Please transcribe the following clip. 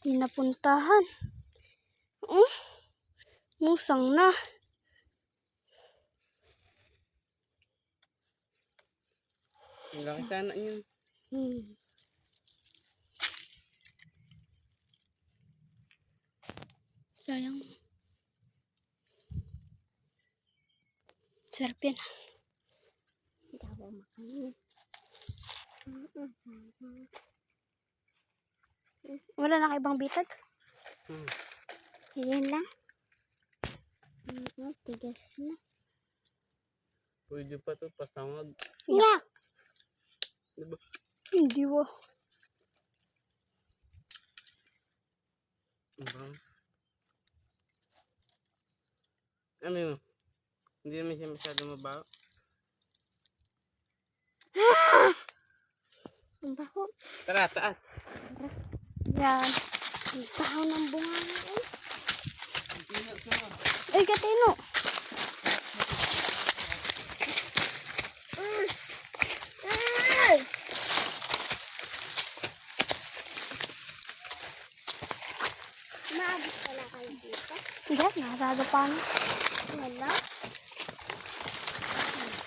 Pinapuntahan. Oh, musang na. Ang laki sana yun. Sayang. Sarap yan. Hindi ako makain. Wala na kayo ibang bitad? Yan lang. Tigas na. Pwede pa to, pasangag. Yeah. Diba? Hindi wo. Ano yun? Hindi naman siya masyado mabaho. Ang baho. Tara, taas. Yan. Ang baho ng bunga ngayon. Ay, katino. Maabot pala kayo dito? Hindi, nasado pa na. Wala.